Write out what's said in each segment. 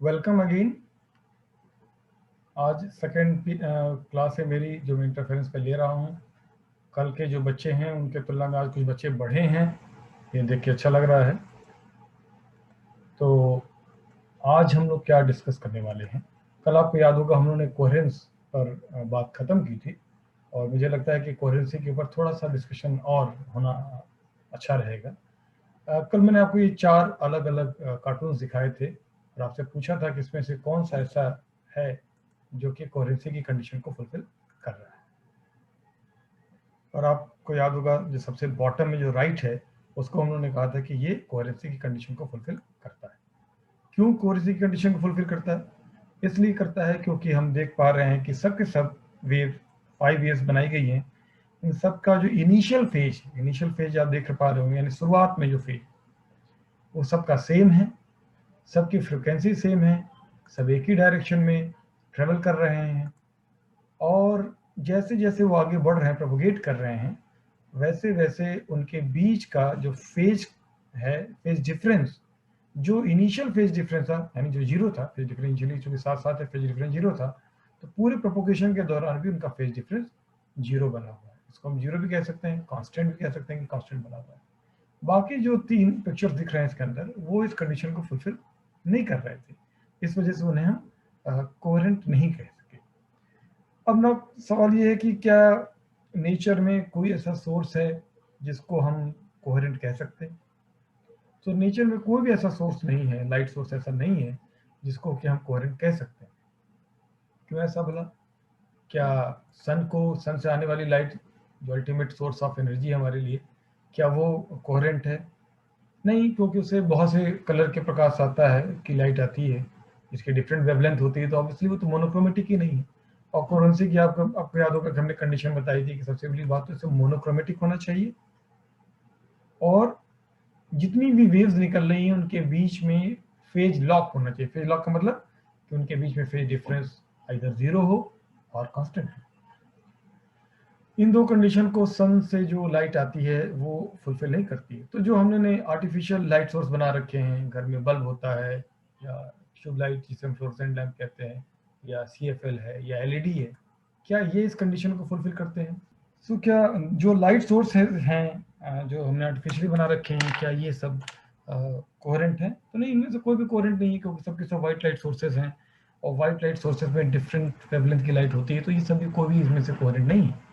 Welcome again. आज second class है मेरी जो मैं इंटरफेरेंस पे ले रहा हूँ। कल के जो बच्चे हैं उनके तुलना में आज कुछ बच्चे बढ़े हैं, ये देख के अच्छा लग रहा है। तो आज हम लोग क्या डिस्कस करने वाले हैं। कल आपको याद होगा हम लोगों ने कोहेरेंस पर बात ख़त्म की थी, और मुझे लगता है कि कोहेरेंसी के ऊपर थोड़ा सा डिस्कशन और होना अच्छा रहेगा। कल मैंने आपको ये 4 अलग अलग कार्टून्स दिखाए थे और आपसे पूछा था कि इसमें से कौन सा ऐसा है जो कि कोहेरेंसी की कंडीशन को फुलफिल कर रहा है। और आपको याद होगा जो सबसे बॉटम में जो राइट है उसको हम लोगों ने कहा था कि ये कोहेरेंसी की कंडीशन को फुलफिल करता है। क्यों कोहेरेंसी की कंडीशन को फुलफिल करता है? इसलिए करता है क्योंकि हम देख पा रहे हैं कि सब के सब वेव 5 वेव्स बनाई गई हैं। इन सब का जो इनिशियल फेज आप देख पा रहे होंगे, यानी शुरुआत में जो फेज, वो सबका सेम है, सबकी फ्रिक्वेंसी सेम है, सब एक ही डायरेक्शन में ट्रेवल कर रहे हैं। और जैसे जैसे वो आगे बढ़ रहे हैं, प्रोपोगेट कर रहे हैं, वैसे वैसे उनके बीच का जो फेज है, फेज डिफरेंस, जो इनिशियल फेज डिफरेंस था, यानी जो जीरो था, फेज डिफरेंस इनिशियली चूंकि साथ साथ है, फेज डिफरेंस जीरो था, तो पूरे प्रोपोगेशन के दौरान भी उनका फेज डिफरेंस जीरो बना हुआ है। इसको हम जीरो भी कह सकते हैं, कांस्टेंट भी कह सकते हैं कि कांस्टेंट बना हुआ है। बाकी जो 3 पिक्चर्स दिख रहे हैं इसके अंदर, वो इस कंडीशन को फुलफिल नहीं कर रहे थे, इस वजह से उन्हें हम कोहेरेंट नहीं कह सके। अब ना सवाल ये है कि क्या नेचर में कोई ऐसा सोर्स है जिसको हम कोहेरेंट कह सकते हैं? तो नेचर में कोई भी ऐसा सोर्स नहीं है, लाइट सोर्स ऐसा नहीं है जिसको कि हम कोहेरेंट कह सकते हैं। क्यों ऐसा बोला? क्या सन से आने वाली लाइट, जो अल्टीमेट सोर्स ऑफ एनर्जी है हमारे लिए, क्या वो कोहेरेंट है? नहीं, क्योंकि उसे बहुत से कलर के प्रकाश आता है कि लाइट आती है, जिसकी डिफरेंट वेवलेंथ होती है, तो ऑब्वियसली वो तो मोनोक्रोमेटिक ही नहीं है। और कोहेरेंसी की आपको याद होगा कि हमने कंडीशन बताई थी कि सबसे बड़ी बात तो इसे मोनोक्रोमेटिक होना चाहिए, और जितनी भी वेव्स निकल रही हैं उनके बीच में फेज लॉक होना चाहिए। फेज लॉक का मतलब कि उनके बीच में फेज डिफरेंस आइदर जीरो हो और कांस्टेंट हो। इन दो कंडीशन को सन से जो लाइट आती है वो फुलफिल नहीं करती है। तो जो हमने आर्टिफिशियल लाइट सोर्स बना रखे हैं, घर में बल्ब होता है, या ट्यूब लाइट जिसे हम फ्लोरेसेंट लैंप कहते हैं, या CFL है, या LED है, क्या ये इस कंडीशन को फुलफिल करते हैं? सो क्या जो लाइट सोर्स हैं जो हमने आर्टिफिशियली बना रखे हैं, क्या ये सब कोहेरेंट हैं? तो नहीं, इनमें से कोई भी कोहेरेंट नहीं है, क्योंकि सबके सब वाइट लाइट सोर्सेज हैं, और वाइट लाइट सोर्सेज में डिफरेंट वेवलेंथ की लाइट होती है, तो ये सभी कोई भी इसमें से कोहेरेंट नहीं है।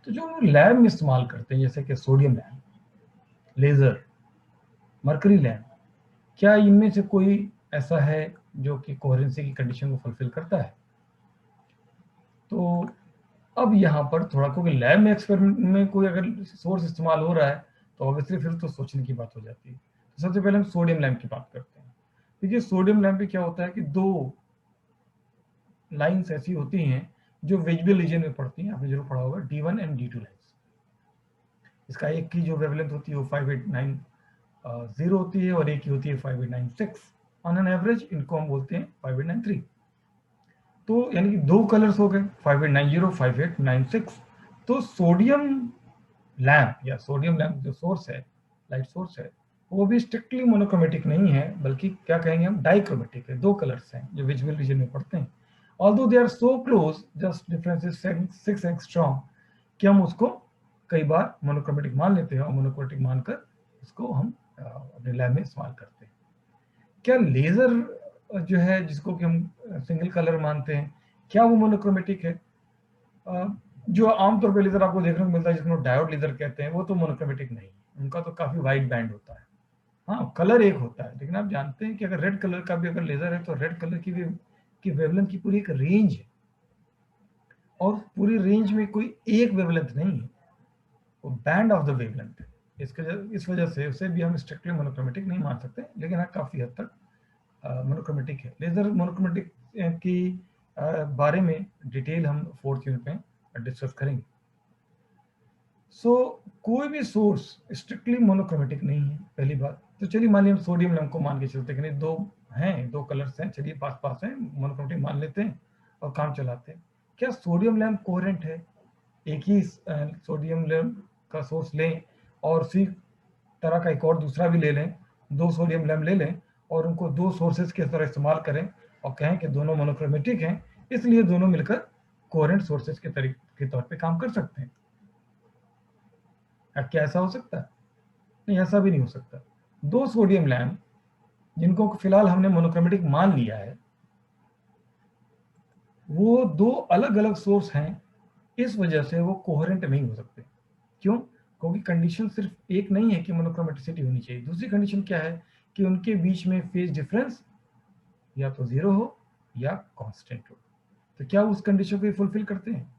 तो जो हम लैब में इस्तेमाल करते हैं, जैसे कि sodium lamp, laser, mercury lamp, क्या इनमें से कोई ऐसा है जो कि कोहेरेंसी की कंडीशन को फुलफिल करता है? तो अब यहाँ पर थोड़ा, क्योंकि लैब में एक्सपेरिमेंट में कोई अगर सोर्स इस्तेमाल हो रहा है तो ऑब्वियसली फिर तो सोचने की बात हो जाती है। तो सबसे पहले हम सोडियम लैम्प की बात करते हैं। देखिए, सोडियम लैम्प में क्या होता है कि 2 लाइन्स ऐसी होती हैं जो विजिबल रीजन में पड़ती हैं, आपने जरूर पढ़ा होगा, D1 एंड D2 लाइन्स। इसका एक की जो वेवलेंथ होती है वो 5890 होती है, और एक की होती है 5896। ऑन एन एवरेज इनको हम बोलते हैं 5893। तो यानी कि 2 कलर्स हो गए, 5890, 5896। तो सोडियम लैम्प, या सोडियम लैम्प जो सोर्स है, लाइट सोर्स है, वो भी स्ट्रिक्टली मोनोक्रोमेटिक नहीं है, बल्कि क्या कहेंगे हम, डाइक्रोमेटिक है। 2 कलर्स हैं जो विजुअल रीजन में पड़ते हैं। Although they are so close, just difference is 6 angstrom, कि हम उसको कई बार मोनोक्रोमेटिक मान लेते हैं, और मोनोक्रोमेटिक मानकर उसको हम अपने लैब में इस्तेमाल करते हैं। क्या लेजर जो है, जिसको कि हम सिंगल कलर मानते हैं, क्या वो मोनोक्रोमेटिक है? जो आमतौर पे लेजर आपको देखने को मिलता है, जिसको डायोड लेजर कहते हैं, वो तो मोनोक्रोमेटिक नहीं है, उनका तो काफी वाइड बैंड होता है। हाँ, कलर एक होता है, लेकिन आप जानते हैं कि अगर रेड कलर का भी अगर लेजर है, तो रेड कलर की वेवलेंथ की पूरी एक रेंज है, और पूरी रेंज में कोई एक वेवलेंथ नहीं है, वो बैंड ऑफ द वेवलेंथ है। इस वजह से उसे भी हम स्ट्रिक्टली मोनोक्रोमेटिक नहीं मान सकते, लेकिन हाँ, काफी हद तक मोनोक्रोमेटिक है। लेजर मोनोक्रोमेटिक की बारे में डिटेल हम 4th यूनिट में डिस्कस करेंगे। कोई भी सोर्स स्ट्रिक्टली मोनोक्रोमेटिक नहीं है, पहली बात। तो चलिए मान लिया हम सोडियम लैम्प को मान के चलते हैं, दो हैं, 2 कलर्स हैं, चलिए पास पास हैं, मोनोक्रोमेटिक मान लेते हैं और काम चलाते हैं। क्या सोडियम लैम्प कोहेरेंट है? एक ही सोडियम लैम्प का सोर्स लें, और उसी तरह का एक और दूसरा भी ले लें, 2 सोडियम लैम्प ले लें, और उनको दो सोर्सेज की तरह इस्तेमाल करें और कहें कि दोनों मोनोक्रोमेटिक हैं, इसलिए दोनों मिलकर कोहेरेंट सोर्सेज के तौर पे काम कर सकते हैं। क्या ऐसा हो सकता है? नहीं, ऐसा भी नहीं हो सकता। दो सोडियम लैंप जिनको फिलहाल हमने मोनोक्रोमेटिक मान लिया है, वो दो अलग अलग सोर्स हैं, इस वजह से वो कोहेरेंट नहीं हो सकते। क्यों? क्योंकि कंडीशन सिर्फ एक नहीं है कि मोनोक्रोमेटिसिटी होनी चाहिए, दूसरी कंडीशन क्या है कि उनके बीच में फेज डिफरेंस या तो जीरो हो या कांस्टेंट हो। तो क्या उस कंडीशन को फुलफिल करते हैं?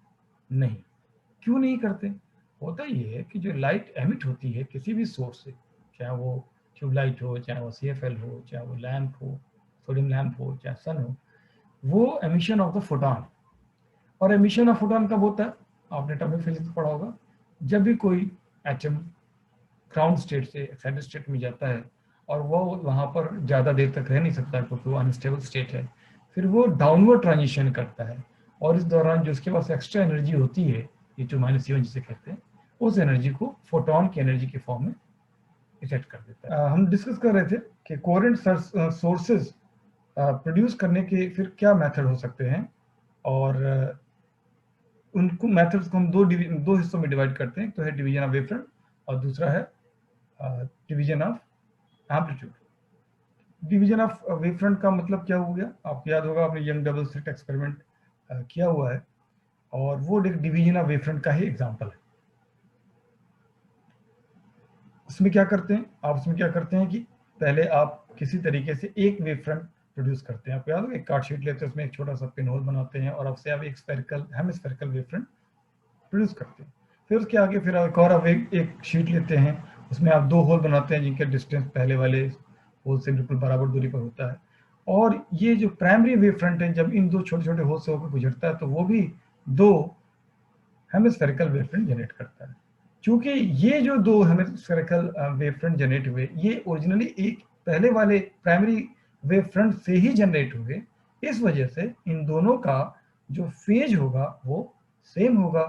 नहीं। क्यों नहीं करते? होता ये है कि जो लाइट एमिट होती है किसी भी सोर्स से, चाहे वो ट्यूबलाइट हो, चाहे वो CFL हो, चाहे वो लैंप हो, सोडियम लैंप हो, चाहे सन हो, वो एमिशन ऑफ द फोटोन। और एमिशन ऑफ फोटोन कब होता है? आपने एटॉमिक फिजिक्स पढ़ा होगा। जब भी कोई एटम ग्राउंड स्टेट से एक्साइटेड स्टेट में जाता है और वो वहाँ पर ज़्यादा देर तक रह नहीं सकता क्योंकि वो अनस्टेबल स्टेट है, फिर वो डाउनवर्ड ट्रांजिशन करता है और इस दौरान जो उसके पास एक्स्ट्रा एनर्जी होती है, ये जो -E1 जिसे कहते हैं, उस एनर्जी को फोटोन की एनर्जी के फॉर्म में इफेक्ट कर देता है। हम डिस्कस कर रहे थे कि कोहेरेंट सोर्सेज प्रोड्यूस करने के फिर क्या मेथड हो सकते हैं, और उनको मेथड्स को हम दो हिस्सों में डिवाइड करते हैं। तो है डिवीजन ऑफ वेवफ्रंट और दूसरा है division of amplitude. Division of wavefront का मतलब क्या हो गया? आपको याद होगा, आपने यंग डबल स्लिट एक्सपेरिमेंट किया हुआ है और वो डिवीजन ऑफ वेवफ्रंट का ही एग्जांपल है। उसमें क्या करते हैं आप? उसमें क्या करते हैं कि पहले आप किसी तरीके से एक वेवफ्रंट प्रोड्यूस करते हैं। आपको याद होगा, एक कार्ड शीट लेते हैं, उसमें एक छोटा सा पिन होल बनाते हैं और आपसे आप एक हेमिस्फेरिकल वेवफ्रंट प्रोड्यूस करते हैं। फिर उसके आगे फिर एक और आप एक शीट लेते हैं, उसमें आप दो होल बनाते हैं जिनके डिस्टेंस पहले वाले होल से बिल्कुल बराबर दूरी पर होता है। और ये जो प्राइमरी वेव फ्रंट है, जब इन दो छोटे छोटे होल से होकर गुजरता है तो वो भी दो हेमिस्फेरिकल वेव फ्रंट जनरेट करता है। चूंकि ये जो दो हेमिस्फेरिकल वेव फ्रंट जनरेट हुए, ये ओरिजिनली एक पहले वाले प्राइमरी वेव फ्रंट से ही जनरेट हुए, इस वजह से इन दोनों का जो फेज होगा वो सेम होगा।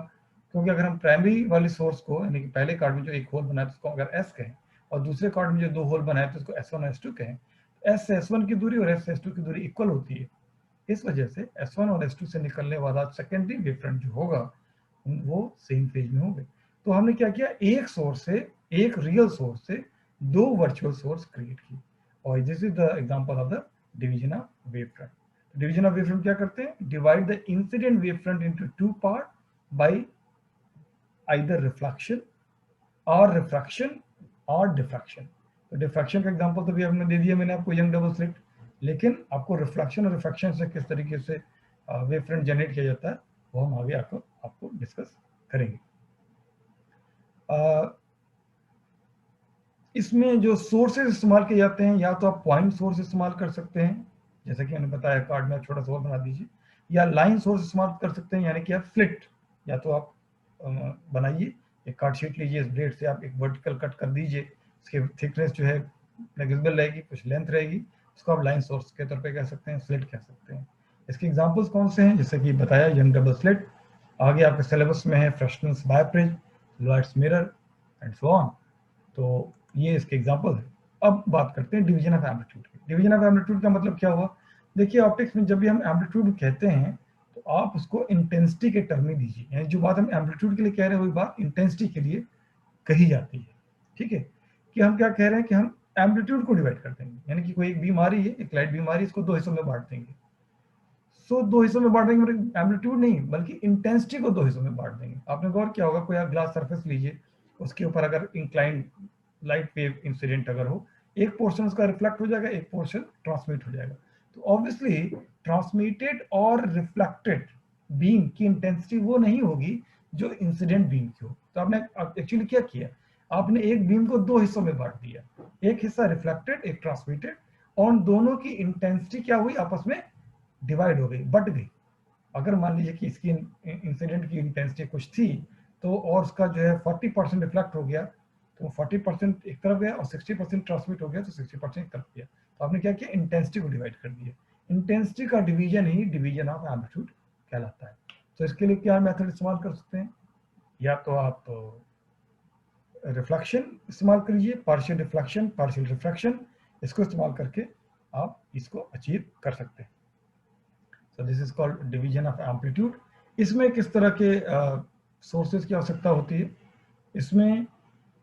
क्योंकि अगर हम प्राइमरी वाले सोर्स को, यानी कि पहले कार्ड में जो एक होल बनाए उसको अगर S कहें और दूसरे कार्ड में जो दो होल बनाए तो उसको S1 और S2 कहें, S से S1 की दूरी और S से S2 की दूरी इक्वल होती है। इस वजह से S1 और S2 से निकलने वाला सेकेंडरी वेव फ्रंट जो होगा वो सेम फेज में होंगे। तो हमने क्या किया, एक सोर्स से, एक रियल सोर्स से दो वर्चुअल सोर्स क्रिएट किए, और this is the example of the division of wave front. Division of wave front क्या करते हैं? Divide the incident wave front into two part by either reflection और डिफ्रैक्शन। तो diffraction का एग्जांपल तो भी हमने दे दिया मैंने आपको, यंग डबल स्लिट। लेकिन आपको रिफ्लेक्शन और रिफ्रैक्शन से किस तरीके से वेव फ्रंट जनरेट किया जाता है वो हम आगे आपको डिस्कस करेंगे। इसमें जो सोर्सेज इस्तेमाल किए जाते हैं, या तो आप पॉइंट सोर्स इस्तेमाल कर सकते हैं, जैसे कि मैंने बताया कार्ड में छोटा सा और बना दीजिए, या लाइन सोर्स इस्तेमाल कर सकते हैं, यानी कि आप स्लिट, या तो आप बनाइए एक कार्ड शीट लीजिए, इस ब्लेड से आप एक वर्टिकल कट कर दीजिए, उसकी थिकनेस जो है फ्लेक्सिबल रहेगी, कुछ लेंथ रहेगी, उसको आप लाइन सोर्स के तौर पे कह सकते हैं, स्लिट कह सकते हैं। इसके एग्जांपल्स कौन से हैं? जैसे कि बताया यंग डबल स्लिट, आगे आपके सिलेबस में है Fresnel's biprism, Lloyd's mirror and so on. तो ये इसके एग्जांपल है। अब बात करते हैं डिवीजन ऑफ एम्पलीट्यूड की। डिवीजन ऑफ एम्पलीट्यूड का मतलब क्या हुआ? देखिए, ऑप्टिक्स में जब भी हम एम्पलीट्यूड कहते हैं तो आप उसको इंटेंसिटी के टर्म में दीजिए, यानी जो बात हम एम्पलीट्यूड के लिए कह रहे हैं वही बात इंटेंसिटी के लिए कही जाती है। ठीक है, कि हम क्या कह रहे हैं कि हम एम्पलीट्यूड को डिवाइड कर देंगे, यानी कि कोई एक बीम आ रही है, एक लाइट बीम आ रही है, इसको दो हिस्सों में बांट देंगे। सो दो हिस्सों में बांट देंगे मतलब एम्पलीट्यूड नहीं, बल्कि इंटेंसिटी को दो हिस्सों में बांट देंगे। आपने गौर किया होगा, कोई आप ग्लास सरफेस लीजिए, उसके ऊपर अगर इंक्लाइंड लाइट वेव इंसिडेंट अगर हो, एक पोर्शन उसका रिफ्लेक्ट हो जाएगा, एक पोर्शन ट्रांसमिट हो जाएगा। तो ऑब्वियसली ट्रांसमिटेड और रिफ्लेक्टेड बीम की इंटेंसिटी वो नहीं होगी जो इंसिडेंट बीम की हो। तो आपने एक्चुअली क्या किया, आपने एक बीम को दो हिस्सों में बांट दिया, एक हिस्सा रिफ्लेक्टेड, एक ट्रांसमिटेड, और दोनों की इंटेंसिटी क्या हुई, आपस में डिवाइड हो गई, बट गई। अगर मान लीजिए कि इसकी इंसिडेंट की इंटेंसिटी कुछ थी, तो और उसका जो है 40% रिफ्लेक्ट हो गया, तो 40% एक तरफ गया, और 60% ट्रांसमिट हो गया, तो 60% एक तरफ गया। तो आपने क्या किया, इंटेंसिटी को डिवाइड कर दिया। इंटेंसिटी का division he division of amplitude कहलाता है। तो इसके लिए क्या मेथड इस्तेमाल कर सकते हैं? या तो आप रिफ्लेक्शन इस्तेमाल करिए, पार्शियल रिफ्लेक्शन, पार्शियल रिफ्रैक्शन, इसको इस्तेमाल करके आप इसको अचीव कर सकते हैं। So this is called division of amplitude. इसमें किस तरह के सोर्सेज की आवश्यकता होती है? इसमें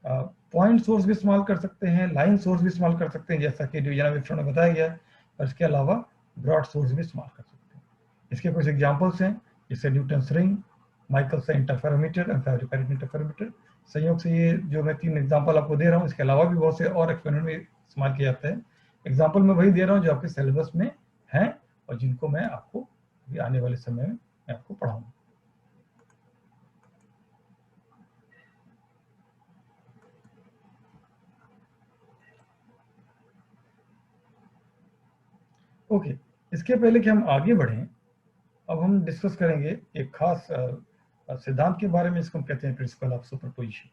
पॉइंट सोर्स भी इस्तेमाल कर सकते हैं, लाइन सोर्स भी इस्तेमाल कर सकते हैं, जैसा कि डिवीजन ऑफ इलेक्ट्रॉन में बताया गया है, और इसके अलावा ब्रॉड सोर्स भी इस्तेमाल कर सकते हैं। इसके कुछ एग्जांपल्स हैं, जैसे Newton's ring, Michael's interferometer and ferrite interferometer. संयोग से ये जो मैं 3 एग्जांपल आपको दे रहा हूँ, इसके अलावा भी बहुत से और एक्सपेरिमेंट में इस्तेमाल किया जाता है। एग्जाम्पल मैं वही दे रहा हूँ जो आपके सिलेबस में हैं और जिनको मैं आपको आने वाले समय में मैं आपको पढ़ाऊंगा। ओके, इसके पहले कि हम आगे बढ़ें, अब हम डिस्कस करेंगे एक खास सिद्धांत के बारे में, इसको हम कहते हैं प्रिंसिपल ऑफ सुपरपोजिशन।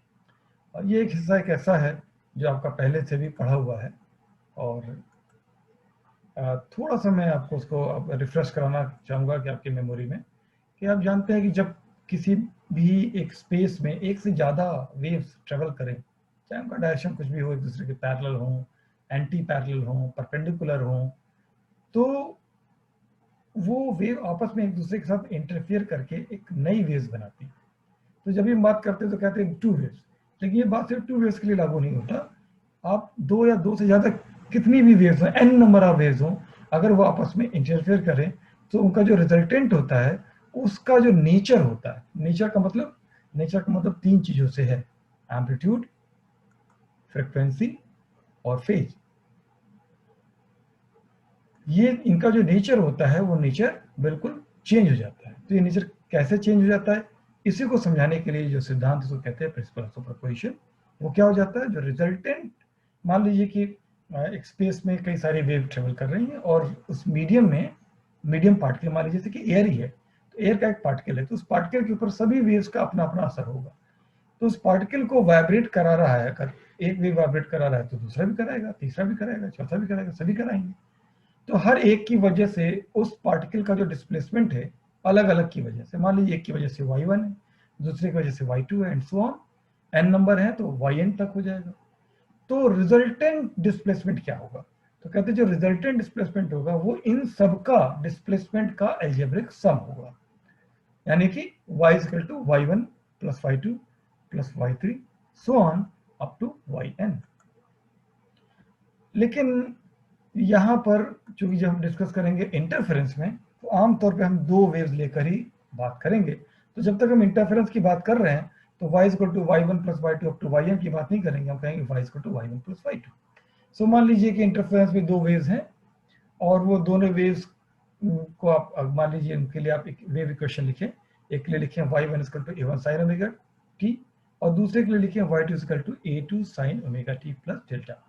और ये एक हिस्सा एक ऐसा है जो आपका पहले से भी पढ़ा हुआ है, और थोड़ा सा मैं आपको उसको अब रिफ्रेश कराना चाहूँगा कि आपकी मेमोरी में, कि आप जानते हैं कि जब किसी भी एक स्पेस में एक से ज़्यादा वेव्स ट्रेवल करें, चाहे उनका डायरेक्शन कुछ भी हो, एक दूसरे के पैरेलल हों, एंटी पैरेलल हों, परपेंडिकुलर हों, तो वो वेव आपस में एक दूसरे के साथ इंटरफियर करके एक नई वेव्स बनाती है। तो जब हम बात करते हैं तो कहते हैं 2 वेव्स, लेकिन ये बात सिर्फ 2 वेव्स के लिए लागू नहीं होता। आप 2 या 2 से ज़्यादा कितनी भी वेव्स हों, n नंबर ऑफ वेव्स हों, अगर वो आपस में इंटरफेयर करें तो उनका जो रिजल्टेंट होता है, उसका जो नेचर होता है, नेचर का मतलब 3 चीज़ों से है: एम्पलीट्यूड, फ्रीक्वेंसी और फेज। ये इनका जो नेचर होता है वो नेचर बिल्कुल चेंज हो जाता है। तो ये नेचर कैसे चेंज हो जाता है, इसी को समझाने के लिए जो सिद्धांत इसको कहते हैं प्रिंसिपल ऑफ सुपरपोजिशन। वो क्या हो जाता है, जो रिजल्टेंट, मान लीजिए कि एक स्पेस में कई सारी वेव ट्रेवल कर रही हैं और उस मीडियम में, मीडियम पार्टिकल मान लीजिए जैसे कि एयर ही है, तो एयर का एक पार्टिकल है, तो उस पार्टिकल के ऊपर सभी वेव्स का अपना अपना असर होगा। तो उस पार्टिकल को वाइब्रेट करा रहा है, अगर एक वेव वाइब्रेट करा रहा है तो दूसरा भी कराएगा, तीसरा भी कराएगा, चौथा भी कराएगा, सभी कराएंगे। तो हर एक की वजह से उस पार्टिकल का जो डिस्प्लेसमेंट है, अलग अलग की वजह से, मान लीजिए एक की वजह से y1 है, दूसरे की वजह से y2 है, and so on, n number है तो yn तक हो जाएगा। तो रिजल्टेंट डिस्प्लेसमेंट क्या होगा? तो कहते हैं जो रिजल्टेंट डिस्प्लेसमेंट होगा वो इन सबका डिस्प्लेसमेंट का एल्जेब्रिक सम होगा, यानी कि y equal to y1 plus y2 plus y3 so on up to yn। लेकिन यहाँ पर चूंकि जब हम डिस्कस करेंगे इंटरफेरेंस में, तो आमतौर पे हम 2 वेव्स लेकर ही बात करेंगे। तो जब तक हम इंटरफेरेंस की बात कर रहे हैं तो y equal to y1 plus y2 up to yn की बात नहीं करेंगे, हम कहेंगे y equal to y1 plus y2। So मान लीजिए कि इंटरफेरेंस में 2 वेव्स हैं और वो दोनों वेव्स को आप मान लीजिए उनके लिए आप एक वेव इक्वेशन लिखें। एक के लिए लिखें y1 equal to a1 sin omega t और दूसरे के लिए लिखें y2 equal to a2 sin omega t plus delta.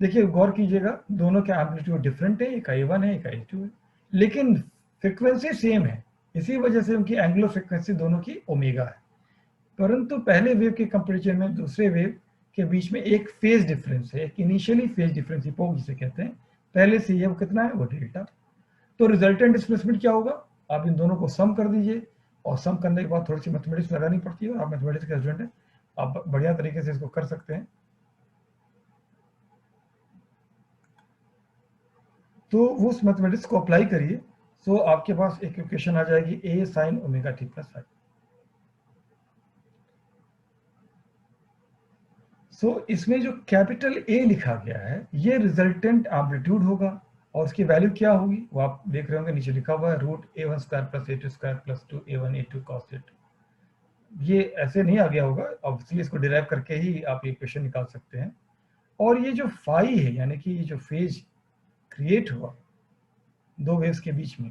देखिए गौर कीजिएगा, दोनों के एम्पलीट्यूड डिफरेंट है, एक a1 है, एक a2 है, लेकिन फ्रिक्वेंसी सेम है। इसी वजह से उनकी एंगुलर फ्रिक्वेंसी दोनों की ओमेगा है। परंतु पहले वेव के कंपैरिजन में दूसरे वेव के बीच में एक फेज डिफरेंस है, एक इनिशियली फेज डिफरेंस, इपोक जिसे कहते हैं, पहले से ये वो कितना है, वो डेल्टा। तो रिजल्टेंट डिस्प्लेसमेंट क्या होगा? आप इन दोनों को सम कर दीजिए, और सम करने के बाद थोड़ी सी मैथमेटिक्स लगानी पड़ती है, और आप मैथमेटिक्स के स्टूडेंट हैं, आप बढ़िया तरीके से इसको कर सकते हैं। तो उस मैथमेटिक्स को अप्लाई करिए, सो आपके पास एक इक्वेशन आ जाएगी a sin omega t plus five. So इसमें जो कैपिटल A लिखा गया है ये रिजल्टेंट एम्पलीट्यूड होगा, और उसकी वैल्यू क्या होगी वो आप देख रहे होंगे, नीचे लिखा हुआ है root a1 square plus a2 square plus 2a1 a2 cos it। ये ऐसे नहीं आ गया होगा, ऑब्वियसली इसको डिराइव करके ही आप ये इक्वेशन निकाल सकते हैं। और ये जो फाई है, यानी कि ये जो फेज क्रिएट हुआ 2 वेव्स के बीच में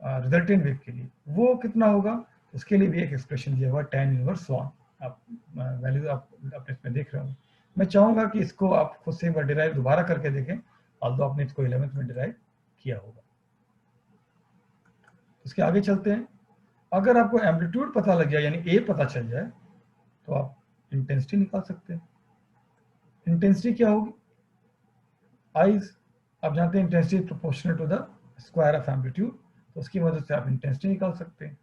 रिजल्टेंट वेव के लिए, वो कितना होगा? उसके लिए भी एक एक्सप्रेशन दिया हुआ tan इनवर्स 1। आप वैल्यू आप इसमें देख रहे हो। मैं चाहूंगा कि इसको आप खुद से एक बार डिराइव दोबारा करके देखें, ऑल्दो आपने इसको 11th में डिराइव किया होगा। इसके आगे चलते हैं। अगर आपको एम्पलीट्यूड पता लग जाए, यानी A पता चल जाए, तो आप इंटेंसिटी निकाल सकते हैं। इंटेंसिटी क्या होगी? I, आप जानते हैं intensity proportional to the square of amplitude, तो उसकी मदद से आप इंटेंसिटी निकाल सकते हैं।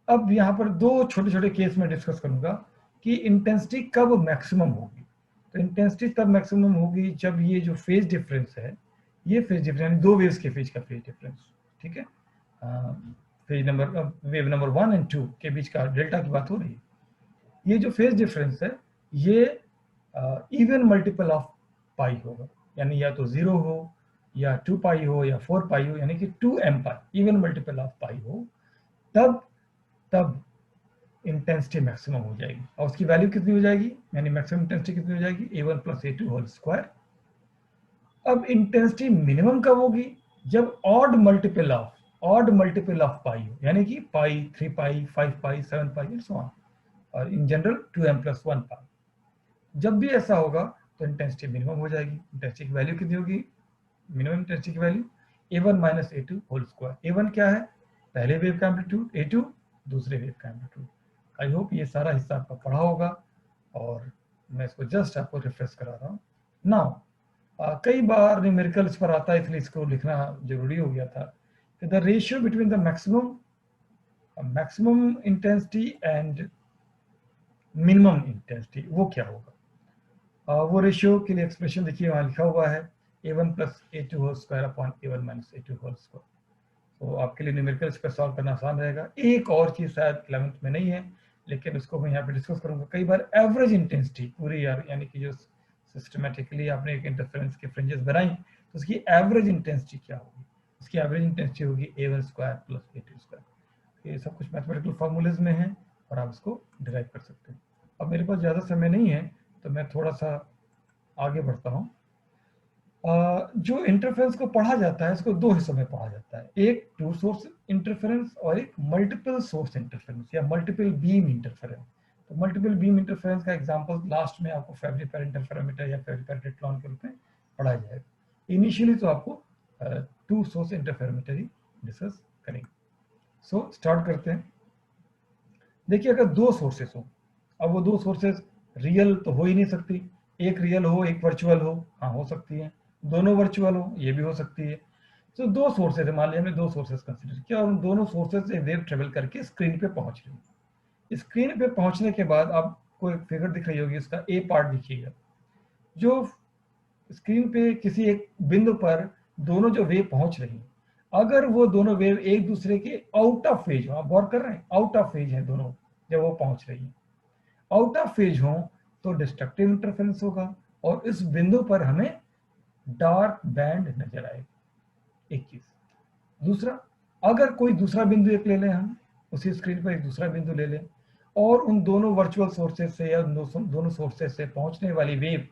अब यहाँ पर 2 छोटे छोटे केस में डिस्कस करूंगा कि इंटेंसिटी कब मैक्सिमम होगी। तो इंटेंसिटी तब मैक्सिमम होगी जब ये जो फेज डिफरेंस है ये फेज डिफरेंस यानी दो वेव्स के फेज का फेज डिफरेंस, ठीक है। Phase number wave number 1 and 2 के बीच का डेल्टा की बात हो रही है। ये जो फेज डिफरेंस है ये इवन मल्टीपल ऑफ पाई होगा, यानी या तो 0 हो या 2 पाई हो या 4 पाई हो, यानी कि 2m pi, even multiple of pi हो, तब इंटेंसिटी मैक्सिमम हो जाएगी। और उसकी वैल्यू कितनी हो जाएगी, यानी मैक्सिमम इंटेंसिटी कितनी हो जाएगी, a1 + a2 होल स्क्वायर। अब इंटेंसिटी मिनिमम कब होगी, जब ऑड मल्टीपल ऑफ पाई हो, यानी कि पाई, 3 पाई, 5 पाई, 7 पाई एंड सो ऑन, और इन जनरल 2m + 1 पाई। जब भी ऐसा होगा तो इंटेंसिटी मिनिमम हो जाएगी। इंटेंसिटी की वैल्यू कितनी होगी, मिनिमम इंटेंसिटी की value a1 - a2 whole square. a1 क्या है, पहले वेव का एम्पलीट्यूड, a2 दूसरे वेव का एम्पलीट्यूड। आई होप ये सारा हिस्सा आपका पढ़ा होगा और मैं इसको जस्ट आपको रिफ्रेश करा रहा हूँ। नाउ कई बार न्यूमेरिकल्स पर आता है, इसलिए इसको लिखना जरूरी हो गया था कि the ratio between the maximum intensity and minimum intensity वो क्या होगा। वो रेशियो के लिए एक्सप्रेशन देखिए वहाँ लिखा हुआ है, a1 + a2 whole square upon a1 - a2 whole square. तो आपके लिए न्यूमेरिकल्स पर सॉल्व करना आसान रहेगा। एक और चीज़ शायद 11th में नहीं है, लेकिन उसको मैं यहाँ पे डिस्कस करूँगा। कई बार एवरेज इंटेंसिटी पूरी यानी कि जो सिस्टमेटिकली आपने एक इंटरफेरेंस की फ्रिंजेस बनाई तो उसकी एवरेज इंटेंसिटी क्या होगी, उसकी एवरेज इंटेंसिटी होगी a1 स्क्वायर + a2 स्क्वायर। ये सब कुछ मैथमेटिकल फार्मूलेज में है और आप इसको डिराइव कर सकते हैं। अब मेरे पास ज़्यादा समय नहीं है तो मैं थोड़ा सा आगे बढ़ता हूँ। जो इंटरफेरेंस को पढ़ा जाता है इसको दो हिस्सों में पढ़ा जाता है, एक टू सोर्स इंटरफेरेंस और एक मल्टीपल सोर्स इंटरफेरेंस या मल्टीपल बीम इंटरफेरेंस। तो मल्टीपल बीम इंटरफेरेंस का एग्जांपल लास्ट में आपको फेवरी इंटरफेरोमीटर या फेवरी टेफ्लॉन के रूप में पढ़ाया जाएगा। इनिशियली तो आपको टू सोर्स इंटरफेरोमीटर ही डिस्कस करेंगे। सो स्टार्ट करते हैं। देखिए अगर दो सोर्सेस हो, अब वो दो सोर्सेस रियल तो हो ही नहीं सकती, एक रियल हो एक वर्चुअल हो, हाँ हो सकती है, दोनों वर्चुअल हो ये भी हो सकती है। तो दो सोर्सेस है, मान लिया हमने दो सोर्सेस कंसिडर किया और उन दोनों सोर्सेस से वेव ट्रेवल करके स्क्रीन पे पहुंच रही है। स्क्रीन पे पहुंचने के बाद आपको एक फिगर दिख रही होगी, उसका ए पार्ट दिखिएगा। जो स्क्रीन पे किसी एक बिंदु पर दोनों जो वेव पहुंच रही है, अगर वो दोनों वेव एक दूसरे के आउट ऑफ फेज हो, आप गौर कर रहे हैं आउट ऑफ फेज है दोनों, जब वो पहुंच रही है आउट ऑफ फेज हो तो डिस्ट्रक्टिव इंटरफेरेंस होगा और इस बिंदु पर हमें डार्क बैंड नजर आएगा, एक चीज। दूसरा, अगर कोई दूसरा बिंदु एक ले लें, हम उसी स्क्रीन पर एक दूसरा बिंदु ले लें और उन दोनों वर्चुअल सोर्सेज से या दोनों सोर्सेज से पहुंचने वाली वेव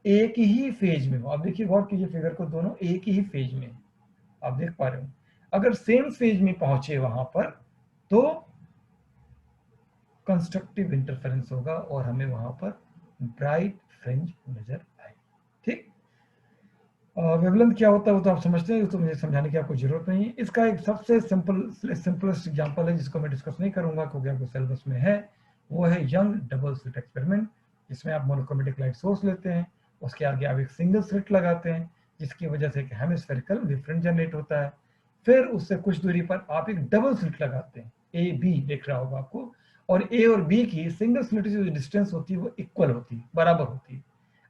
एक ही फेज में हो, आप देखिए गौर कीजिए फिगर को, दोनों एक ही फेज में आप देख पा रहे हो। अगर सेम फेज में पहुंचे वहां पर तो कंस्ट्रक्टिव इंटरफेरेंस होगा और हमें वहां पर ब्राइट फ्रिंज नजर आए, ठीक। वेवलेंथ क्या होता है वो तो आप समझते हैं, तो मुझे समझाने की आपको जरूरत नहीं है। इसका एक सबसे सिंपलेस्ट एग्जांपल है जिसको मैं डिस्कस नहीं करूंगा क्योंकि आपको सिलेबस में है, वो है यंग डबल स्लिट एक्सपेरिमेंट, जिसमें आप मोनोक्रोमेटिक लाइट सोर्स लेते हैं, उसके आगे आप एक सिंगल स्लिट लगाते हैं जिसकी वजह से एक हेमिस्फेरिकल वेव फ्रंट जनरेट होता है। फिर उससे कुछ दूरी पर आप एक डबल स्लिट लगाते हैं, ए बी दिख रहा होगा आपको, और ए और बी की सिंगल स्लिट की जो डिस्टेंस होती है वो इक्वल होती है, बराबर होती है।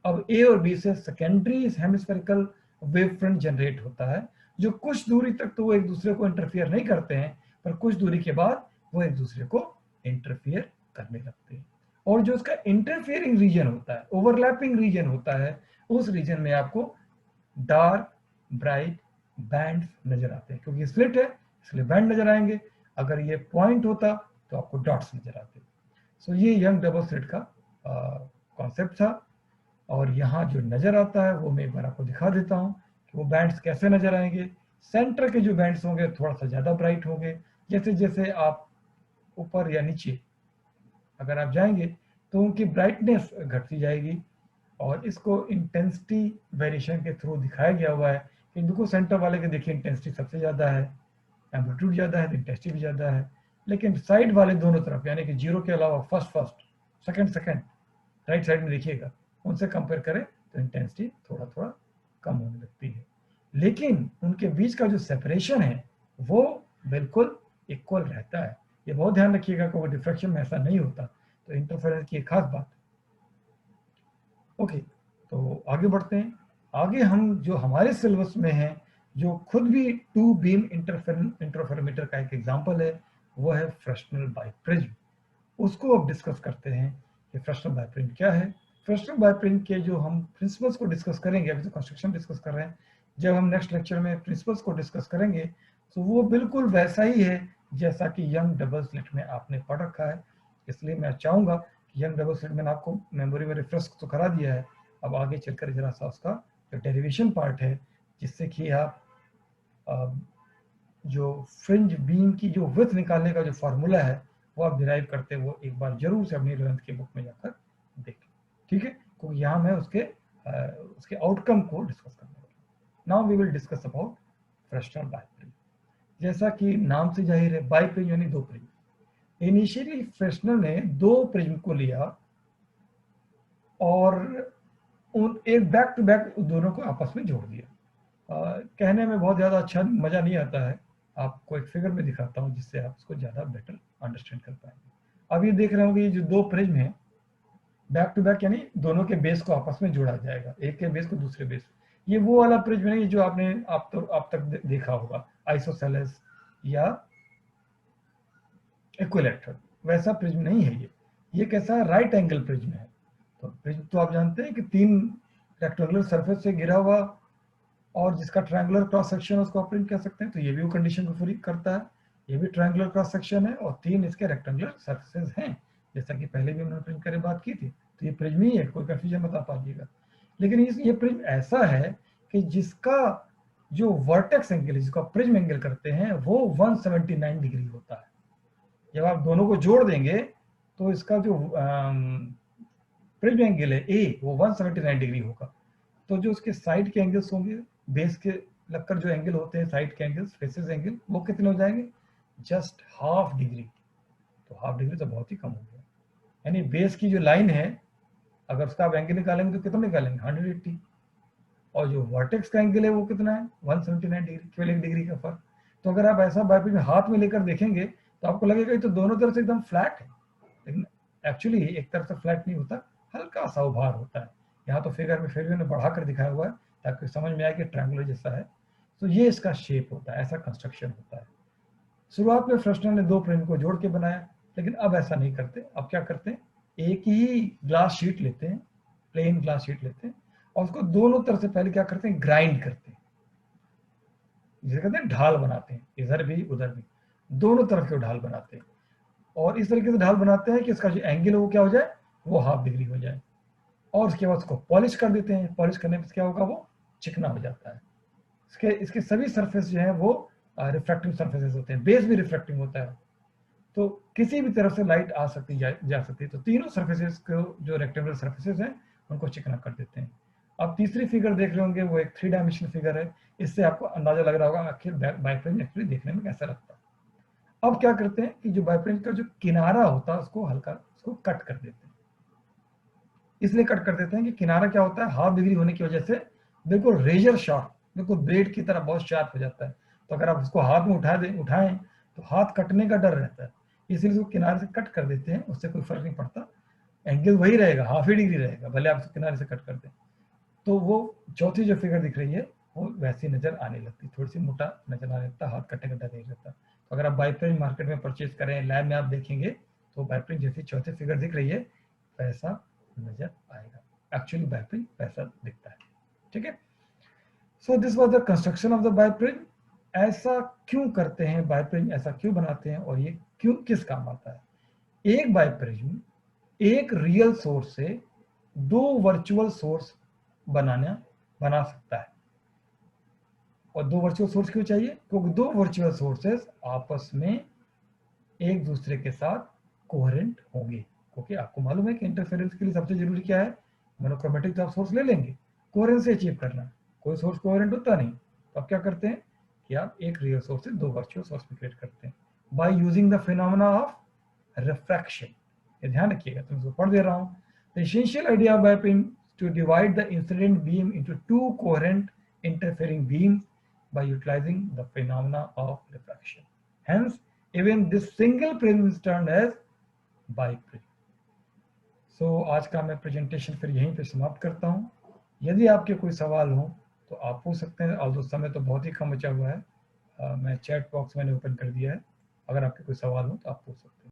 अब ए और बी से secondary hemispherical wave front generate होता है, जो कुछ दूरी तक तो वो एक दूसरे को इंटरफियर नहीं करते हैं, पर कुछ दूरी के बाद वो एक दूसरे को इंटरफियर करने लगते हैं। और जो उसका इंटरफियरिंग रीजन होता है, ओवरलैपिंग रीजन होता है, उस रीजन में आपको डार्क ब्राइट बैंड नजर आते हैं, क्योंकि स्लिट है इसलिए बैंड नजर आएंगे। अगर ये पॉइंट होता तो आपको डॉट्स नजर आते। सो ये यंग डबल स्लिट का कॉन्सेप्ट था। और यहाँ जो नजर आता है वो मैं एक बार आपको दिखा देता हूँ कि वो बैंड्स कैसे नजर आएंगे। सेंटर के जो बैंड्स होंगे थोड़ा सा ज्यादा ब्राइट होंगे, जैसे जैसे आप ऊपर या नीचे अगर आप जाएंगे तो उनकी ब्राइटनेस घटती जाएगी। और इसको इंटेंसिटी वेरिएशन के थ्रू दिखाया गया हुआ है कि देखो सेंटर वाले के देखिए इंटेंसिटी सबसे ज्यादा है, एम्पलीट्यूड ज्यादा है तो इंटेंसिटी भी ज्यादा है, लेकिन साइड वाले दोनों तरफ यानी कि जीरो के अलावा फर्स्ट सेकंड राइट साइड में देखिएगा, उनसे कंपेयर करें तो इंटेंसिटी थोड़ा थोड़ा कम होने लगती है, लेकिन उनके बीच का जो सेपरेशन है वो बिल्कुल इक्वल रहता है। ये बहुत ध्यान रखिएगा कि वो डिफ्रैक्शन में ऐसा नहीं होता, तो इंटरफेरेंस की एक खास बात। ओके, तो आगे बढ़ते हैं। आगे हम जो हमारे सिलेबस में है, जो खुद भी टू बीम इंटरफेरोमीटर का एक एग्जांपल है, वो है फ्रेस्नेल बाइप्रिज्म। उसको अब डिस्कस करते हैं कि फ्रेस्नेल बाइप्रिज्म क्या है। फ्रेस्नेल बाइप्रिज्म के जो हम प्रिंसिपल्स को डिस्कस करेंगे, अभी तो कंस्ट्रक्शन डिस्कस कर रहे हैं, जब हम नेक्स्ट लेक्चर में प्रिंसिपल्स को डिस्कस करेंगे तो वो बिल्कुल वैसा ही है जैसा कि यंग डबल स्लिट में आपने पढ़ रखा है। इसलिए मैं चाहूँगा कि यंग डबल स्लिट मैंने आपको मेमोरी में रिफ्रेश तो करा दिया है, अब आगे चलकर जरा सा उसका जो डेरिवेशन पार्ट है, जिससे कि आप जो फ्रिंज बीम की जो विड्थ निकालने का जो फार्मूला है वो आप डिराइव करते हैं, वो एक बार जरूर से अपनी 11th की बुक में जाकर देखें, ठीक है। तो यहाँ मैं उसके आउटकम को डिस्कस करने वाला हूँ। Now we will discuss about Fresnel biprism. जैसा कि नाम से जाहिर है, बाइप्रिज्म यानी दो प्रिज्म। इनिशियली फ्रेस्नेल ने दो प्रिज्म को लिया और उन एक बैक टू बैक दोनों को आपस में जोड़ दिया। कहने में बहुत ज़्यादा अच्छा मज़ा नहीं आता है, आपको एक फिगर में दिखाता हूँ जिससे आप इसको ज़्यादा बेटर अंडरस्टैंड कर पाएंगे। अब ये देख रहे होंगे, ये जो दो प्रिज्म है बैक टू बैक, यानी दोनों के बेस को आपस में जोड़ा जाएगा, एक के बेस को दूसरे बेस। ये वो वाला प्रिज्म नहीं जो आपने आप तक देखा होगा, आइसोसेलेस या इक्विलैटरल, वैसा प्रिज्म नहीं है ये कैसा राइट एंगल प्रिज्म है। तो प्रिज्म तो आप जानते हैं कि तीन रेक्टेंगुलर सरफेस से घिरा हुआ और जिसका ट्रायंगुलर क्रॉस सेक्शन है उसको प्रिज्म कह सकते हैं। तो ये भी वो कंडीशन को पूरी करता है, ये भी ट्रायंगुलर क्रॉस सेक्शन है और तीन इसके रेक्टेंगुलर सरफेसेस हैं, जैसा कि पहले भी हमने प्रिज्म के बात की थी। तो ये प्रिज्म ही है, कोई कंफ्यूजन मत आ पाइएगा। लेकिन ये प्रिज्म ऐसा है कि जिसका जो वर्टेक्स एंगल है, जिसका प्रिज्म एंगल करते हैं, वो 179 डिग्री होता है। जब आप दोनों को जोड़ देंगे तो इसका जो प्रिज्म एंगल है ए, वो 179 डिग्री होगा। तो जो उसके साइड के एंगल्स होंगे, बेस के लगकर जो एंगल होते हैं साइड के एंगल्स, फेसेस एंगल, वो कितने हो जाएंगे? Just half degree. तो हाफ डिग्री तो बहुत ही कम हो गया, यानी बेस की जो लाइन है, अगर उसका आप एंगल निकालेंगे तो कितना निकालेंगे? 180। और जो वर्टेक्स का एंगल है वो कितना है? 179 डिग्री, केवल 1 डिग्री का फर्क। तो अगर आप ऐसा बाइप्रिज्म हाथ में लेकर देखेंगे तो आपको लगेगा ये तो दोनों तरफ से एकदम फ्लैट है, लेकिन एक्चुअली एक तरफ से फ्लैट नहीं होता, हल्का सा उभार होता है। यहाँ तो फिगर में फिर भी उन्होंने बढ़ाकर दिखाया हुआ है ताकि समझ में आए कि ट्रायंगुलर जैसा है। तो ये इसका शेप होता है, ऐसा कंस्ट्रक्शन होता है। शुरुआत में फ्रेस्नेल ने दो प्रिज्म को जोड़ के बनाया, लेकिन अब ऐसा नहीं करते। अब क्या करते हैं, एक ही ग्लास शीट लेते हैं, प्लेन ग्लास शीट लेते हैं और उसको दोनों तरफ से पहले क्या करते हैं, ग्राइंड करते हैं, जिसे कहते हैं ढाल बनाते हैं, इधर भी उधर भी दोनों तरफ के ढाल बनाते हैं। और इस तरीके से ढाल बनाते हैं कि इसका जो एंगल है वो क्या हो जाए, वो हाफ डिग्री हो जाए। और उसके बाद उसको पॉलिश कर देते हैं। पॉलिश करने पर क्या होगा, वो चिकना हो जाता है। इसके सभी सरफेस जो है वो रिफ्रैक्टिव सरफेसेस होते हैं, बेस भी रिफ्रैक्टिंग होता है, तो किसी भी तरफ से लाइट आ सकती जा सकती है। तो तीनों सरफेसेस को जो रेक्टेंगुलर सरफेसेस हैं उनको चिकना कर देते हैं। अब तीसरी फिगर देख रहे होंगे, वो एक 3 डायमेंशनल फिगर है। इससे आपको अंदाजा लग रहा होगा आखिर बाइप्रिज्म एक्चुअली देखने में कैसा लगता है। अब क्या करते हैं कि जो बाइप्रिज्म का जो किनारा होता है उसको हल्का उसको कट कर देते हैं। इसलिए कट कर देते हैं कि किनारा क्या होता है, हाफ डिग्री होने की वजह से बिल्कुल रेजर शार्प, बिल्कुल ब्लेड की तरह बहुत शार्प हो जाता है। तो अगर आप उसको हाथ में उठाएं तो हाथ कटने का डर रहता है, इसलिए उसको किनारे से कट कर देते हैं। उससे कोई फर्क नहीं पड़ता, एंगल वही रहेगा, हाफ ही डिग्री रहेगा, भले आप उसको किनारे से कट कर दें। तो वो चौथी जो फिगर दिख रही है वो वैसी नजर आने लगती, थोड़ी सी मोटा नजर आने लगता, हाथ कटने का डर नहीं रहता। तो अगर आप बाइप्रिज्म मार्केट में परचेज करें, लैब में आप देखेंगे तो बाइप्रिज्म जैसी चौथी फिगर दिख रही है वैसा नजर आएगा। एक्चुअली बाइप्रिज्म वैसा दिखता है, ठीक है। So this was the construction of the biprism. ऐसा क्यों करते हैं, बाइप्रिज्म ऐसा क्यों बनाते हैं और ये क्यों किस काम आता है? एक बाइप्रिज्म एक रियल सोर्स से दो वर्चुअल सोर्स बना सकता है। और दो वर्चुअल सोर्स क्यों चाहिए? क्योंकि दो वर्चुअल सोर्सेस आपस में एक दूसरे के साथ कोहेरेंट होंगे। क्योंकि आपको मालूम है कि इंटरफेरेंस के लिए सबसे जरूरी क्या है, मोनोक्रोमेटिक तो आप सोर्स ले लेंगे, कोहेरेंस अचीव करना, कोई सोर्स कोहेरेंट होता नहीं। तो आप क्या करते हैं कि आप एक रियल सोर्स से दो वर्चुअल सोर्स में क्रिएट करते हैं by using the phenomena of refraction. ये ध्यान रखिएगा, तो मैं इसको पढ़ दे रहा हूँ। The essential idea of biprism to divide the incident beam into two coherent interfering beams by utilizing the phenomena of refraction. Hence, even this single prism is termed as biprism. So, आज का मैं presentation फिर यहीं पे समाप्त करता हूँ। यदि आपके कोई सवाल हो तो आप पूछ सकते हैं, और उस समय तो बहुत ही कम बचा हुआ है। मैं चैट बॉक्स मैंने ओपन कर दिया है, अगर आपके कोई सवाल हो तो आप पूछ सकते हैं।